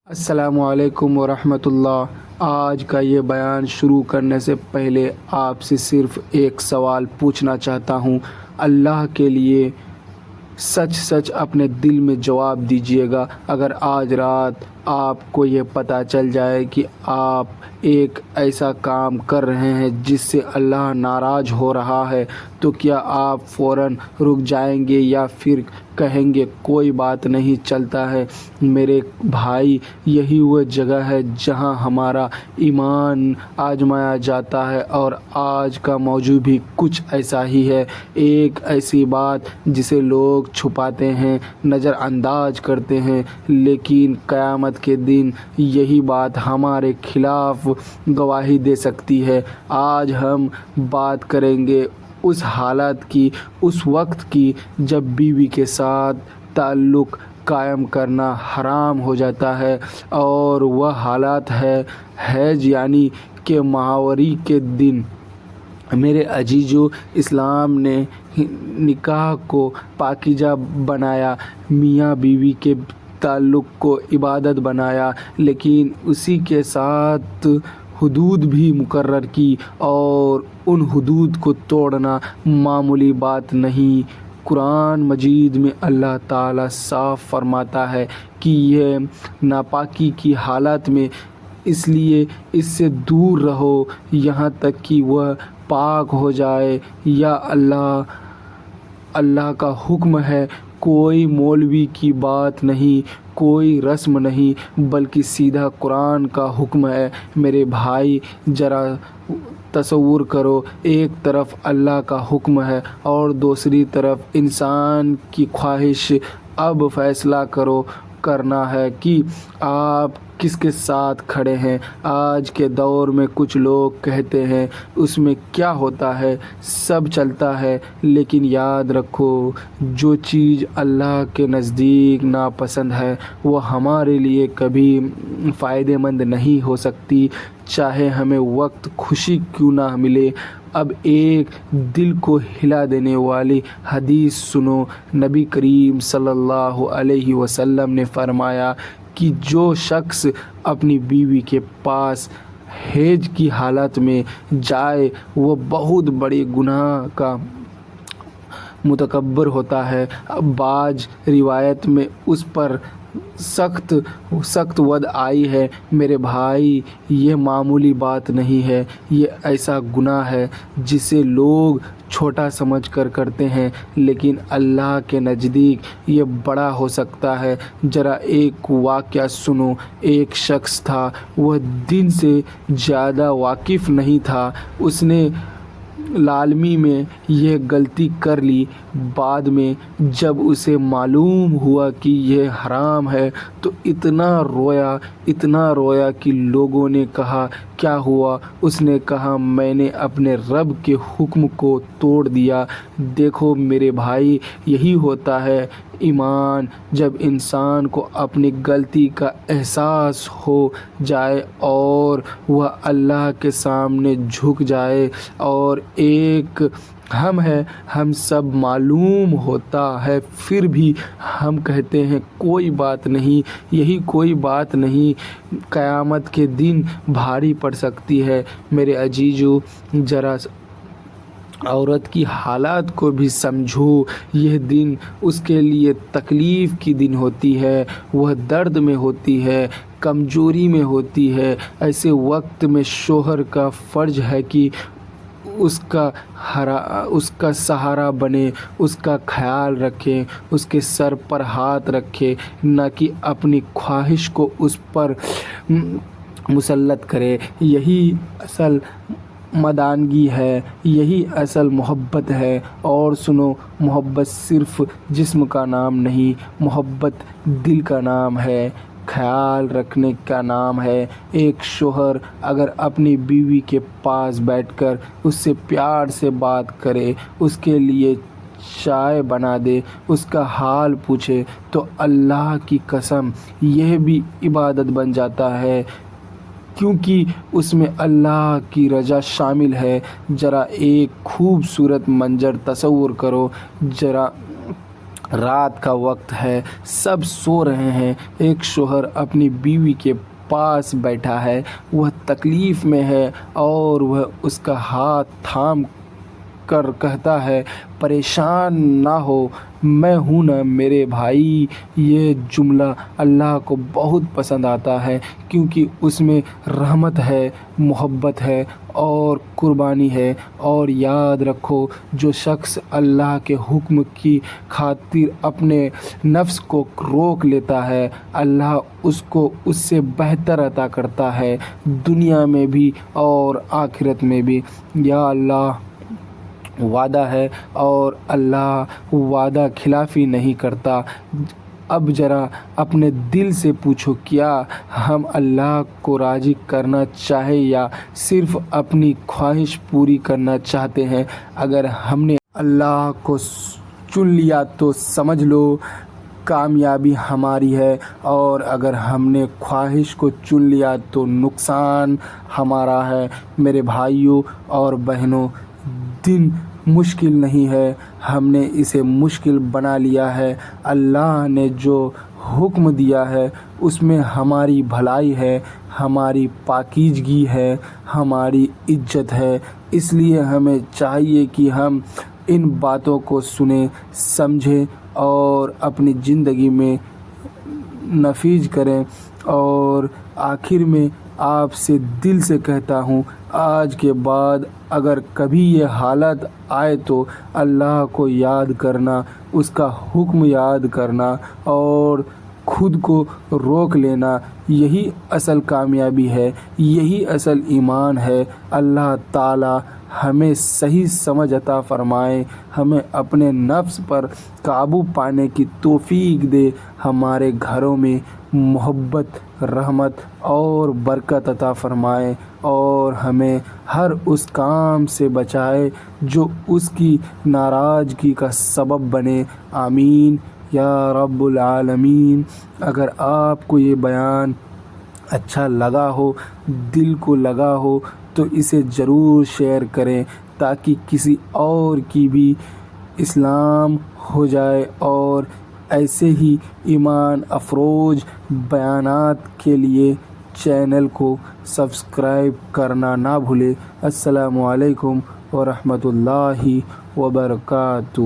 السلام علیکم ورحمۃ اللہ۔ آج کا یہ بیان شروع کرنے سے پہلے آپ سے صرف ایک سوال پوچھنا چاہتا ہوں۔ اللہ کے لیے سچ سچ اپنے دل میں جواب دیجیے گا، اگر آج رات آپ کو یہ پتہ چل جائے کہ آپ ایک ایسا کام کر رہے ہیں جس سے اللہ ناراض ہو رہا ہے، تو کیا آپ فوراً رک جائیں گے یا پھر کہیں گے کوئی بات نہیں، چلتا ہے؟ میرے بھائی، یہی وہ جگہ ہے جہاں ہمارا ایمان آزمایا جاتا ہے، اور آج کا موضوع بھی کچھ ایسا ہی ہے۔ ایک ایسی بات جسے لوگ چھپاتے ہیں، نظر انداز کرتے ہیں، لیکن قیامت کے دن یہی بات ہمارے خلاف گواہی دے سکتی ہے۔ آج ہم بات کریں گے اس حالت کی، اس وقت کی جب بیوی کے ساتھ تعلق قائم کرنا حرام ہو جاتا ہے، اور وہ حالت ہے حیض یعنی کہ ماہواری کے دن۔ میرے عزیزو، اسلام نے نکاح کو پاکیزہ بنایا، میاں بیوی کے تعلق کو عبادت بنایا، لیکن اسی کے ساتھ حدود بھی مقرر کی، اور ان حدود کو توڑنا معمولی بات نہیں۔ قرآن مجید میں اللہ تعالیٰ صاف فرماتا ہے کہ یہ ناپاکی کی حالت میں اس لیے اس سے دور رہو یہاں تک کہ وہ پاک ہو جائے، یا اللہ کا حکم ہے۔ کوئی مولوی کی بات نہیں، کوئی رسم نہیں، بلکہ سیدھا قرآن کا حکم ہے۔ میرے بھائی، ذرا تصور کرو، ایک طرف اللہ کا حکم ہے اور دوسری طرف انسان کی خواہش۔ اب فیصلہ کرنا ہے کہ آپ کس کے ساتھ کھڑے ہیں۔ آج کے دور میں کچھ لوگ کہتے ہیں اس میں کیا ہوتا ہے، سب چلتا ہے، لیکن یاد رکھو، جو چیز اللہ کے نزدیک ناپسند ہے وہ ہمارے لیے کبھی فائدہ مند نہیں ہو سکتی، چاہے ہمیں وقت خوشی کیوں نہ ملے۔ اب ایک دل کو ہلا دینے والی حدیث سنو۔ نبی کریم صلی اللہ علیہ وسلم نے فرمایا کہ جو شخص اپنی بیوی کے پاس حیض کی حالت میں جائے وہ بہت بڑے گناہ کا مرتکب ہوتا ہے۔ بعض روایت میں اس پر سخت وعد آئی ہے۔ میرے بھائی، یہ معمولی بات نہیں ہے، یہ ایسا گناہ ہے جسے لوگ چھوٹا سمجھ کر کرتے ہیں، لیکن اللہ کے نزدیک یہ بڑا ہو سکتا ہے۔ ذرا ایک واقعہ سنو۔ ایک شخص تھا، وہ دین سے زیادہ واقف نہیں تھا، اس نے لالمی میں یہ غلطی کر لی۔ بعد میں جب اسے معلوم ہوا کہ یہ حرام ہے تو اتنا رویا کہ لوگوں نے کہا کیا ہوا؟ اس نے کہا میں نے اپنے رب کے حکم کو توڑ دیا۔ دیکھو میرے بھائی، یہی ہوتا ہے ایمان۔ جب انسان کو اپنی غلطی کا احساس ہو جائے اور وہ اللہ کے سامنے جھک جائے، اور ایک ہم سب معلوم ہوتا ہے، پھر بھی ہم کہتے ہیں کوئی بات نہیں، یہی کوئی بات نہیں، قیامت کے دن بھاری پڑ سکتی ہے۔ میرے عزیزو، ذرا عورت کی حالات کو بھی سمجھو۔ یہ دن اس کے لیے تکلیف کی دن ہوتی ہے، وہ درد میں ہوتی ہے، کمزوری میں ہوتی ہے۔ ایسے وقت میں شوہر کا فرض ہے کہ اس کا سہارا بنے، اس کا خیال رکھے، اس کے سر پر ہاتھ رکھے، نہ کہ اپنی خواہش کو اس پر مسلط کرے۔ یہی اصل مردانگی ہے، یہی اصل محبت ہے۔ اور سنو، محبت صرف جسم کا نام نہیں، محبت دل کا نام ہے، خیال رکھنے کا نام ہے۔ ایک شوہر اگر اپنی بیوی کے پاس بیٹھ کر اس سے پیار سے بات کرے، اس کے لیے چائے بنا دے، اس کا حال پوچھے، تو اللہ کی قسم یہ بھی عبادت بن جاتا ہے، کیونکہ اس میں اللہ کی رضا شامل ہے۔ ذرا ایک خوبصورت منظر تصور کرو، ذرا رات کا وقت ہے، سب سو رہے ہیں، ایک شوہر اپنی بیوی کے پاس بیٹھا ہے، وہ تکلیف میں ہے اور وہ اس کا ہاتھ تھام کر کہتا ہے پریشان نہ ہو، میں ہوں نا میرے بھائی۔ یہ جملہ اللہ کو بہت پسند آتا ہے کیونکہ اس میں رحمت ہے، محبت ہے اور قربانی ہے۔ اور یاد رکھو، جو شخص اللہ کے حکم کی خاطر اپنے نفس کو روک لیتا ہے، اللہ اس کو اس سے بہتر عطا کرتا ہے، دنیا میں بھی اور آخرت میں بھی۔ یا اللہ وعدہ ہے اور اللہ وعدہ خلافی نہیں کرتا۔ اب ذرا اپنے دل سے پوچھو، کیا ہم اللہ کو راضی کرنا چاہے یا صرف اپنی خواہش پوری کرنا چاہتے ہیں؟ اگر ہم نے اللہ کو چن لیا تو سمجھ لو کامیابی ہماری ہے، اور اگر ہم نے خواہش کو چن لیا تو نقصان ہمارا ہے۔ میرے بھائیوں اور بہنوں، دن مشکل نہیں ہے، ہم نے اسے مشکل بنا لیا ہے۔ اللہ نے جو حکم دیا ہے اس میں ہماری بھلائی ہے، ہماری پاکیزگی ہے، ہماری عزت ہے۔ اس لیے ہمیں چاہیے کہ ہم ان باتوں کو سنیں، سمجھیں اور اپنی زندگی میں نافذ کریں۔ اور آخر میں آپ سے دل سے کہتا ہوں، آج کے بعد اگر کبھی یہ حالت آئے تو اللہ کو یاد کرنا، اس کا حکم یاد کرنا اور خود کو روک لینا، یہی اصل کامیابی ہے، یہی اصل ایمان ہے۔ اللہ تعالی ہمیں صحیح سمجھ عطا فرمائے، ہمیں اپنے نفس پر قابو پانے کی توفیق دے، ہمارے گھروں میں محبت، رحمت اور برکت عطا فرمائے، اور ہمیں ہر اس کام سے بچائے جو اس کی ناراضگی کا سبب بنے۔ آمین یا رب العالمین۔ اگر آپ کو یہ بیان اچھا لگا ہو، دل کو لگا ہو، تو اسے ضرور شیئر کریں تاکہ کسی اور کی بھی اسلام ہو جائے، اور ایسے ہی ایمان افروز بیانات کے لیے چینل کو سبسکرائب کرنا نہ بھولیں۔ السلام علیکم ورحمۃ اللہ وبرکاتہ۔